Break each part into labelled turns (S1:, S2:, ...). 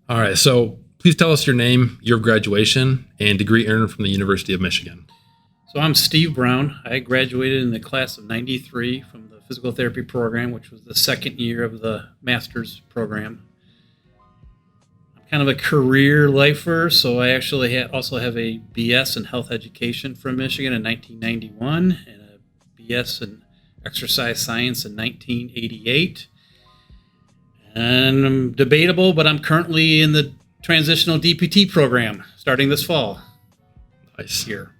S1: All right. So please tell us your name, your graduation, and degree earned from the University of Michigan.
S2: So I'm Steve Brown. I graduated in the class of 93 from the physical therapy program, which was the second year of the master's program. I'm kind of a career lifer, so I actually also have a BS in health education from Michigan in 1991 and a BS in exercise science in 1988. And I'm debatable, but I'm currently in the transitional DPT program starting this fall.
S1: Nice.
S2: Here.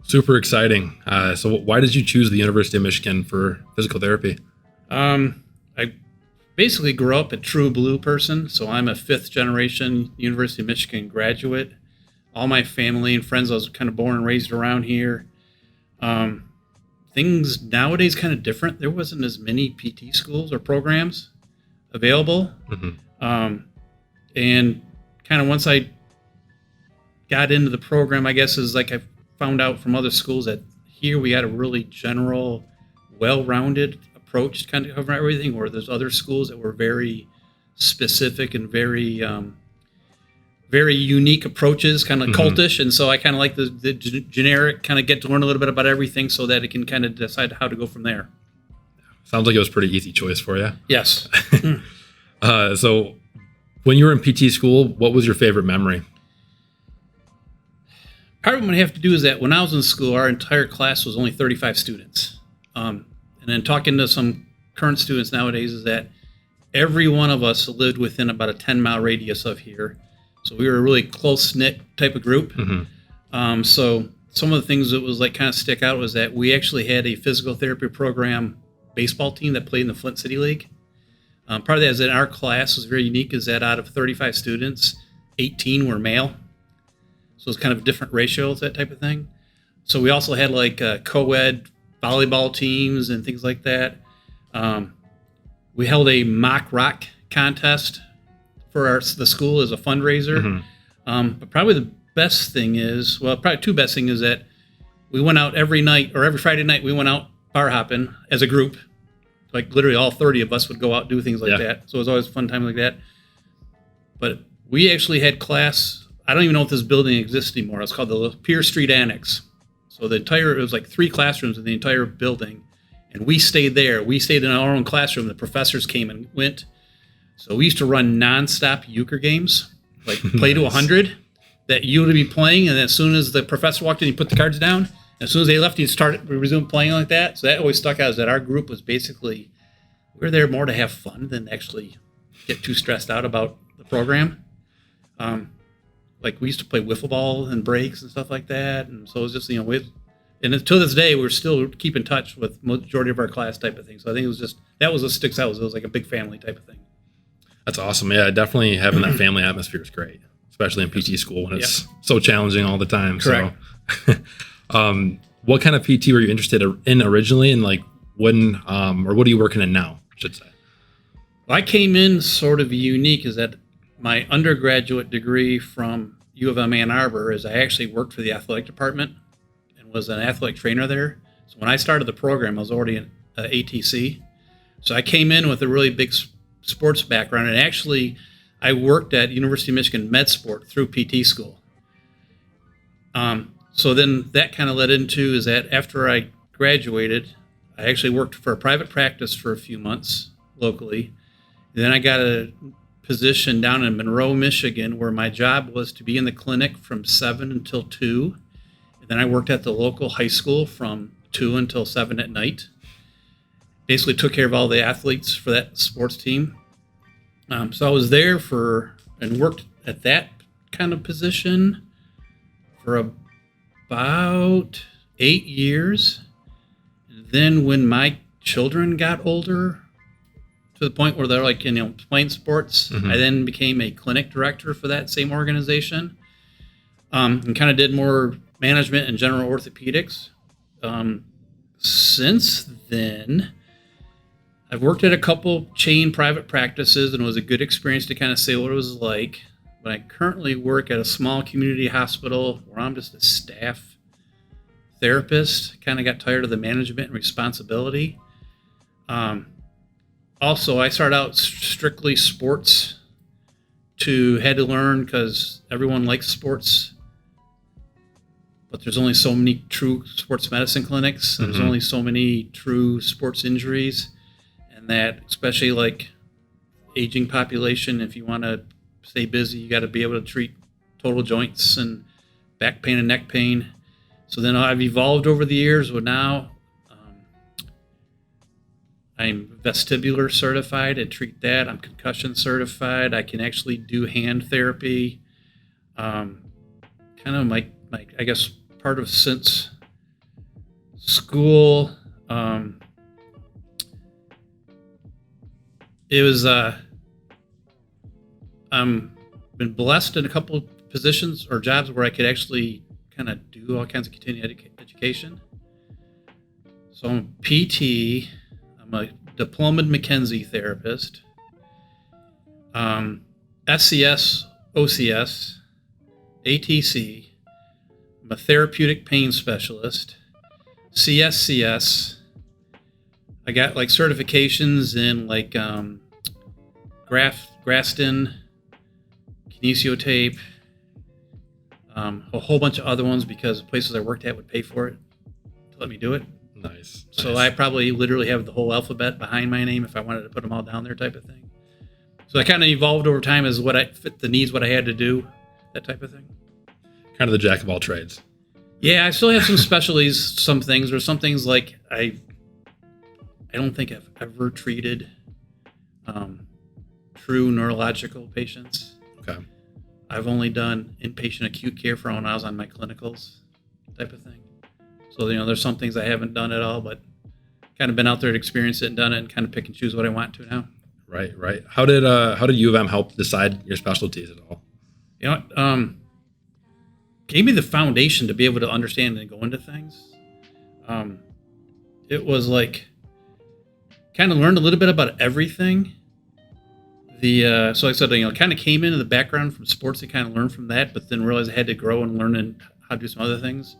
S1: Super exciting. So why did you choose the University of Michigan for physical therapy?
S2: I basically grew up a true blue person, so I'm a fifth generation University of Michigan graduate. All my family and friends, I was kind of born and raised around here. Things nowadays kind of different. There wasn't as many PT schools or programs available. And kind of once I got into the program, I guess is like I found out from other schools that here we had a really general, well-rounded approach to kind of cover everything, where there's other schools that were very specific and very unique approaches, kind of cultish. And so I kind of like the generic, kind of get to learn a little bit about everything so that it can kind of decide how to go from there.
S1: Sounds like it was a pretty easy choice for you.
S2: Yes.
S1: So when you were in PT school, what was your favorite memory?
S2: Part of what I have to do is that when I was in school, our entire class was only 35 students. And then talking to some current students nowadays is that every one of us lived within about a 10-mile radius of here. So we were a really close-knit type of group. So some of the things that was like kind of stick out was that we actually had a physical therapy program baseball team that played in the Flint City League. Part of that is that our class was very unique, is that out of 35 students, 18 were male. So it's kind of a different ratios, that type of thing. So we also had like co-ed volleyball teams and things like that. We held a mock rock contest for the school as a fundraiser. But probably the best thing is, well, probably two best things is that we went out every night, or every Friday night, we went out bar hopping as a group. Like literally all 30 of us would go out and do things like that. So it was always a fun time like that. But we actually had class, I don't even know if this building exists anymore. It's called the Pier Street Annex. So it was like 3 classrooms in the entire building. And we stayed there. We stayed in our own classroom. The professors came and went. So we used to run nonstop euchre games, like play to 100, that you would be playing. And as soon as the professor walked in, he put the cards down. As soon as they left, he'd resume playing like that. So that always stuck out, is that our group was basically, we were there more to have fun than actually get too stressed out about the program. Like we used to play wiffle ball and breaks and stuff like that. And so it was just, and to this day, we're still keep in touch with majority of our class type of thing. So I think it was just, that was what sticks out. It was like a big family type of thing.
S1: That's awesome. Yeah, definitely having that family atmosphere is great, especially in PT school when it's so challenging all the time.
S2: Correct.
S1: So, what kind of PT were you interested in originally, and like when, or what are you working in now, I should say?
S2: Well, I came in sort of unique, is that my undergraduate degree from U of M Ann Arbor is I actually worked for the athletic department and was an athletic trainer there. So when I started the program, I was already an ATC. So I came in with a really big sports background, and actually I worked at University of Michigan Med Sport through PT school. So then that kind of led into is that after I graduated, I actually worked for a private practice for a few months locally. And then I got a position down in Monroe, Michigan, where my job was to be in the clinic from 7 until 2. And then I worked at the local high school from 2 until 7 at night. Basically took care of all the athletes for that sports team. So I was there and worked at that kind of position for about 8 years. And then when my children got older, to the point where they're like, playing sports, I then became a clinic director for that same organization, and kind of did more management and general orthopedics. Since then, I've worked at a couple chain private practices, and it was a good experience to kind of say what it was like. But I currently work at a small community hospital where I'm just a staff therapist. Kind of got tired of the management and responsibility. Also, I started out strictly sports had to learn because everyone likes sports, but there's only so many true sports medicine clinics. There's only so many true sports injuries, and that especially like aging population, if you want to stay busy, you got to be able to treat total joints and back pain and neck pain. So then I've evolved over the years. But now I'm vestibular certified and treat that. I'm concussion certified. I can actually do hand therapy. Kind of my I guess part of since school. It was I'm been blessed in a couple of positions or jobs where I could actually kind of do all kinds of continuing education. So I'm a PT. I'm a diplomaed McKenzie therapist. SCS, OCS, ATC. I'm a therapeutic pain specialist. CSCS. I got like certifications in like Grafton, kinesiotape, a whole bunch of other ones because the places I worked at would pay for it to let me do it.
S1: Nice.
S2: So I probably literally have the whole alphabet behind my name if I wanted to put them all down there, type of thing. So I kind of evolved over time as what I fit the needs, what I had to do, that type of thing.
S1: Kind of the jack of all trades.
S2: Yeah, I still have some specialties, some things, or some things like I don't think I've ever treated true neurological patients.
S1: Okay.
S2: I've only done inpatient acute care for when I was on my clinicals, type of thing. So, there's some things I haven't done at all, but kind of been out there to experience it and done it and kind of pick and choose what I want to now.
S1: Right. How did U of M help decide your specialties at all?
S2: Gave me the foundation to be able to understand and go into things. It was like kind of learned a little bit about everything. So like I said, kind of came into the background from sports and kind of learned from that, but then realized I had to grow and learn and how to do some other things.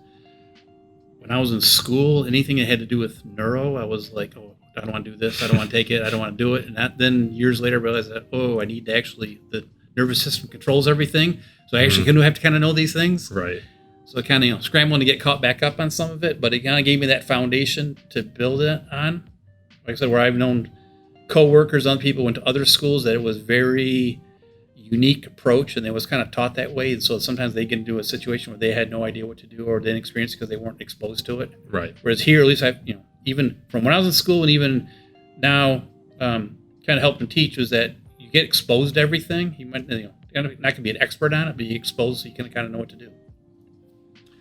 S2: When I was in school, anything that had to do with neuro, I was like, oh, I don't want to do this. I don't want to take it. I don't want to do it. And then years later, I realized that, I need to the nervous system controls everything. So I actually have to kind of know these things.
S1: Right.
S2: So kind of, scrambling to get caught back up on some of it, but it kind of gave me that foundation to build it on. Like I said, where I've known coworkers, other people went to other schools that it was very unique approach and they was kind of taught that way. And so sometimes they get into a situation where they had no idea what to do or didn't experience it because they weren't exposed to it.
S1: Right.
S2: Whereas here, at least even from when I was in school and even now, kind of helping teach was that you get exposed to everything. You might, not going to be an expert on it, but you exposed so you can kind of know what to do.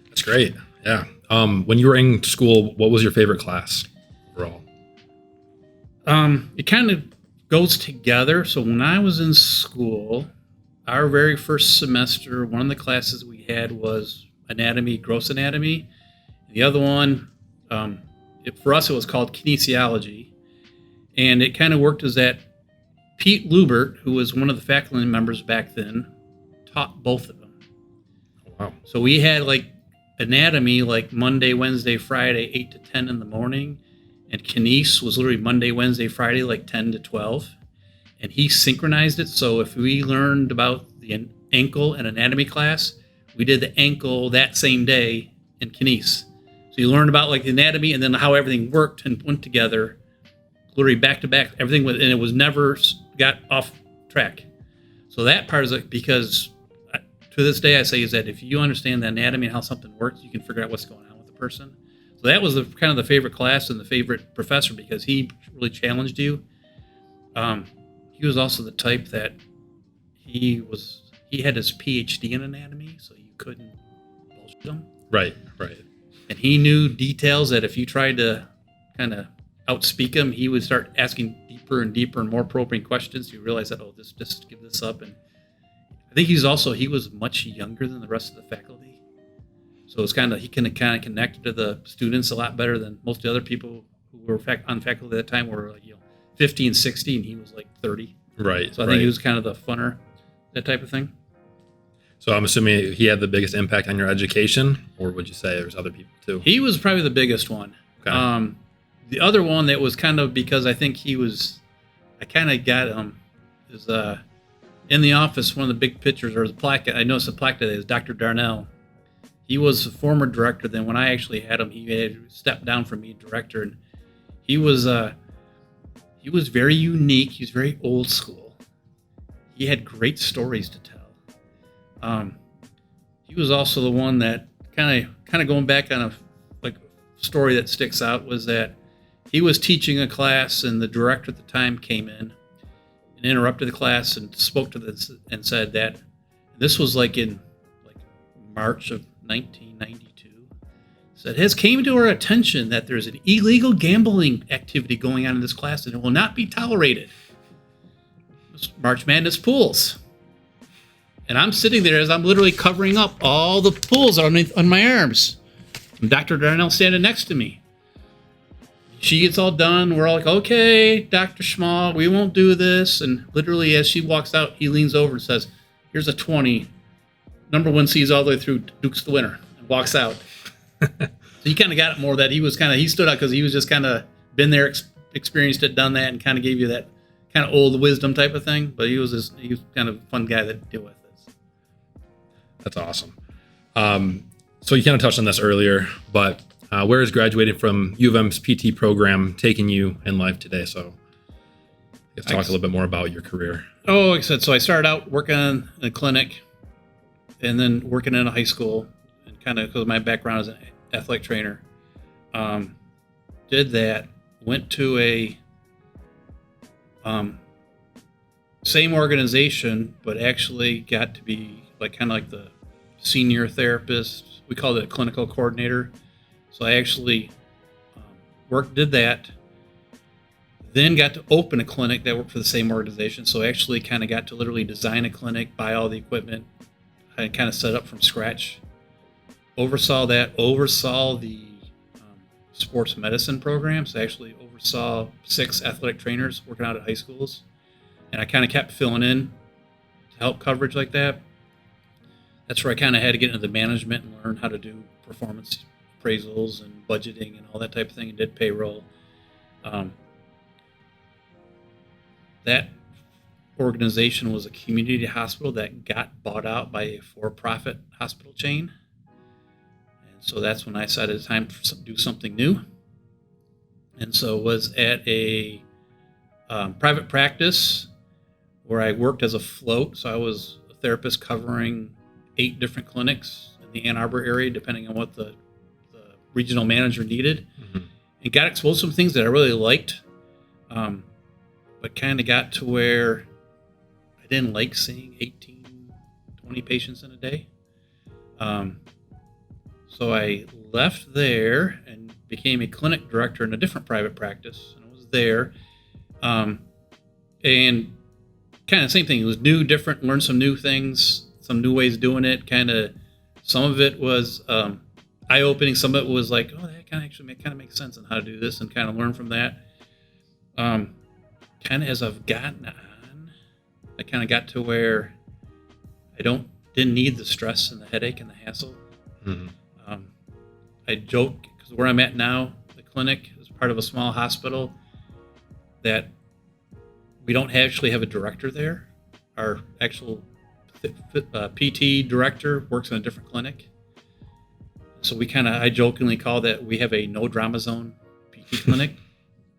S1: That's great. Yeah. When you were in school, what was your favorite class overall?
S2: It kind of goes together. So when I was in school, our very first semester, one of the classes we had was anatomy, gross anatomy. The other one, for us, it was called kinesiology. And it kind of worked as that Pete Lubert, who was one of the faculty members back then, taught both of them.
S1: Wow. So
S2: we had like anatomy like Monday, Wednesday, Friday, 8 to 10 in the morning. And kines was literally Monday, Wednesday, Friday, like 10 to 12. And he synchronized it. So if we learned about the ankle in anatomy class, we did the ankle that same day in kines. So you learned about like the anatomy and then how everything worked and went together, literally back to back. Everything was, and it was never got off track. So that part is like, because to this day I say is that if you understand the anatomy and how something works, you can figure out what's going on with the person. So that was kind of the favorite class and the favorite professor because he really challenged you. He was also the type that he had his PhD in anatomy, so you couldn't bullshit him.
S1: Right.
S2: And he knew details that if you tried to kind of outspeak him, he would start asking deeper and deeper and more probing questions. You realize that, just give this up. And I think he was much younger than the rest of the faculty. So it's kind of, he kind of connected to the students a lot better than most of the other people who were on faculty at that time were like, 50 and 60, and he was like 30.
S1: Right.
S2: So I think he was kind of the funner, that type of thing.
S1: So I'm assuming he had the biggest impact on your education, or would you say there's other people too?
S2: He was probably the biggest one.
S1: Okay.
S2: The other one that was kind of because I think I kind of got him is in the office, one of the big pictures, or the plaque, I noticed the plaque today is Dr. Darnell. He was a former director. Then when I actually had him, he had stepped down from being director, and he was very unique. He was very old school. He had great stories to tell. He was also the one that kind of going back on a story that sticks out was that he was teaching a class, and the director at the time came in and interrupted the class and spoke to this and said that this was in March of 1992. Said it has came to our attention that there's an illegal gambling activity going on in this class, and it will not be tolerated. March Madness pools. And I'm sitting there as I'm literally covering up all the pools on my arms. And Dr. Darnell standing next to me. She gets all done. We're all like, okay, Dr. Schmall, we won't do this. And literally as she walks out, he leans over and says, here's a 20. Number one sees all the way through, Duke's the winner, and walks out. So he kind of got it more that he stood out because he was just kind of been there, experienced it, done that, and kind of gave you that kind of old wisdom type of thing. But he was kind of a fun guy to deal with this.
S1: That's awesome. So you kind of touched on this earlier, but where is graduating from U of M's PT program taking you in life today? So let's talk a little bit more about your career.
S2: Oh, like I said, so I started out working in a clinic and then working in a high school, and kind of because my background as an athletic trainer. Did that, went to a same organization, but actually got to be kind of the senior therapist. We called it a clinical coordinator. So I actually did that, then got to open a clinic that worked for the same organization. So I actually kind of got to literally design a clinic, buy all the equipment, and kind of set up from scratch. Oversaw the sports medicine program. So I actually oversaw 6 athletic trainers working out at high schools. And I kind of kept filling in to help coverage like that. That's where I kind of had to get into the management and learn how to do performance appraisals and budgeting and all that type of thing, and did payroll. That organization was a community hospital that got bought out by a for-profit hospital chain. And so that's when I decided it's time to do something new. And so was at a private practice where I worked as a float. So I was a therapist covering 8 different clinics in the Ann Arbor area, depending on what the regional manager needed. Mm-hmm. And got exposed to some things that I really liked, but kind of got to where I didn't like seeing 18, 20 patients in a day. So I left there and became a clinic director in a different private practice. And I was there. And kind of the same thing. It was new, different, learned some new things, some new ways of doing it. Kind of, some of it was eye-opening. Some of it was like, oh, that kind of makes sense on how to do this, and kind of learn from that. Kind of as I've gotten on, I kind of got to where I didn't need the stress and the headache and the hassle. Mm-hmm. I joke because where I'm at now, the clinic is part of a small hospital that we don't actually have a director there. Our actual PT director works in a different clinic. So I jokingly call that we have a no drama zone PT clinic.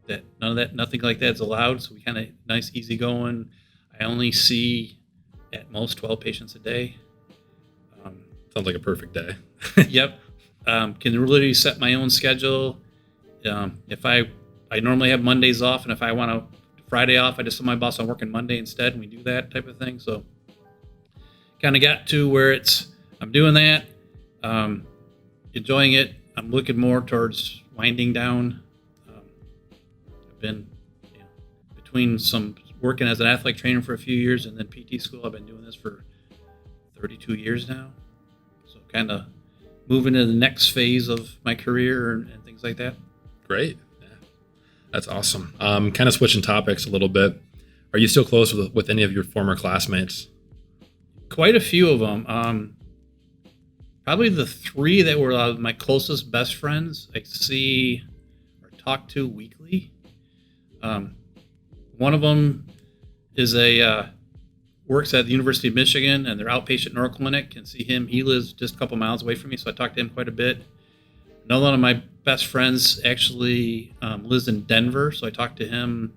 S2: That nothing like that is allowed. So we kind of nice, easy going. I only see at most 12 patients a day.
S1: Sounds like a perfect day.
S2: Yep. Can literally set my own schedule. If I normally have Mondays off, and if I want Friday off, I just tell my boss I'm working Monday instead, and we do that type of thing. So kind of got to where I'm doing that, enjoying it. I'm looking more towards winding down. I've been between some working as an athletic trainer for a few years and then PT school. I've been doing this for 32 years now. So kind of moving to the next phase of my career and things like that.
S1: Great. Yeah. That's awesome. Kind of switching topics a little bit. Are you still close with any of your former classmates?
S2: Quite a few of them. Probably the 3 that were my closest best friends I see or talk to weekly. One of them is works at the University of Michigan and their outpatient neuro clinic, and see him. He lives just a couple miles away from me, so I talk to him quite a bit. Another one of my best friends actually lives in Denver, so I talk to him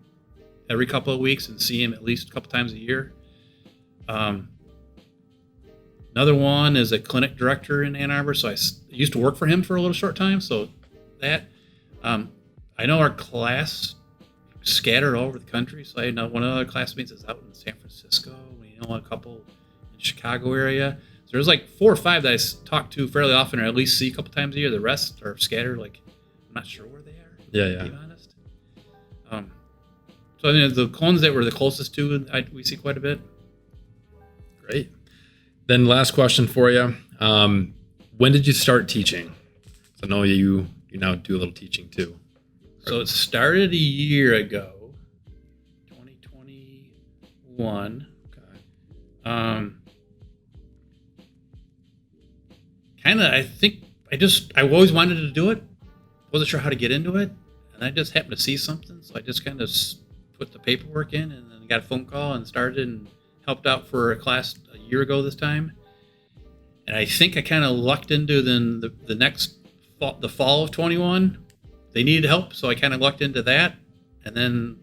S2: every couple of weeks and see him at least a couple times a year. Another one is a clinic director in Ann Arbor, so I used to work for him for a little short time. So that I know our class scattered all over the country. So I know one of the other classmates is out in San Francisco. We know a couple in the Chicago area. So there's like 4 or 5 that I talk to fairly often, or at least see a couple times a year. The rest are scattered. Like, I'm not sure where they are.
S1: Yeah.
S2: To be honest. So I mean, the ones that were the closest to, we see quite a bit.
S1: Great. Then last question for you. When did you start teaching? I know you now do a little teaching too.
S2: So it started a year ago, 2021.
S1: Okay.
S2: I think I always wanted to do it. Wasn't sure how to get into it. And I just happened to see something. So I just kind of put the paperwork in and then got a phone call and started and helped out for a class a year ago this time. And I think I kind of lucked into then the next fall, the fall of 21. They needed help, so I kind of lucked into that, and then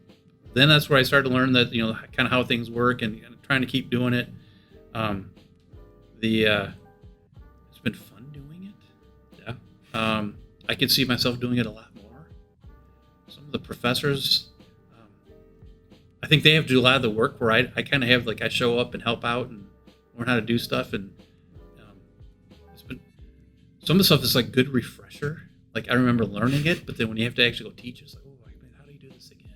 S2: that's where I started to learn that kind of how things work and trying to keep doing it. It's been fun doing it.
S1: Yeah.
S2: I could see myself doing it a lot more. Some of the professors, I think they have to do a lot of the work where I kind of have I show up and help out and learn how to do stuff, and it's been some of the stuff is like good refresher. Like I remember learning it, but then when you have to actually go teach, it's like, oh, man, how do you do this again?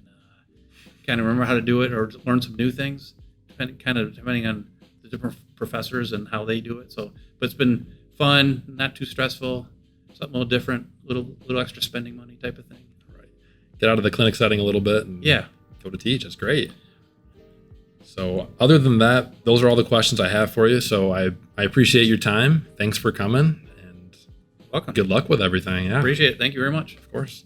S2: Kind of remember how to do it or learn some new things, depending on the different professors and how they do it. So, but it's been fun, not too stressful, something a little different, little extra spending money type of thing.
S1: Right. Get out of the clinic setting a little bit and go to teach. That's great. So other than that, those are all the questions I have for you. So I appreciate your time. Thanks for coming.
S2: Welcome.
S1: Good luck with everything. Yeah.
S2: Appreciate it. Thank you very much.
S1: Of course.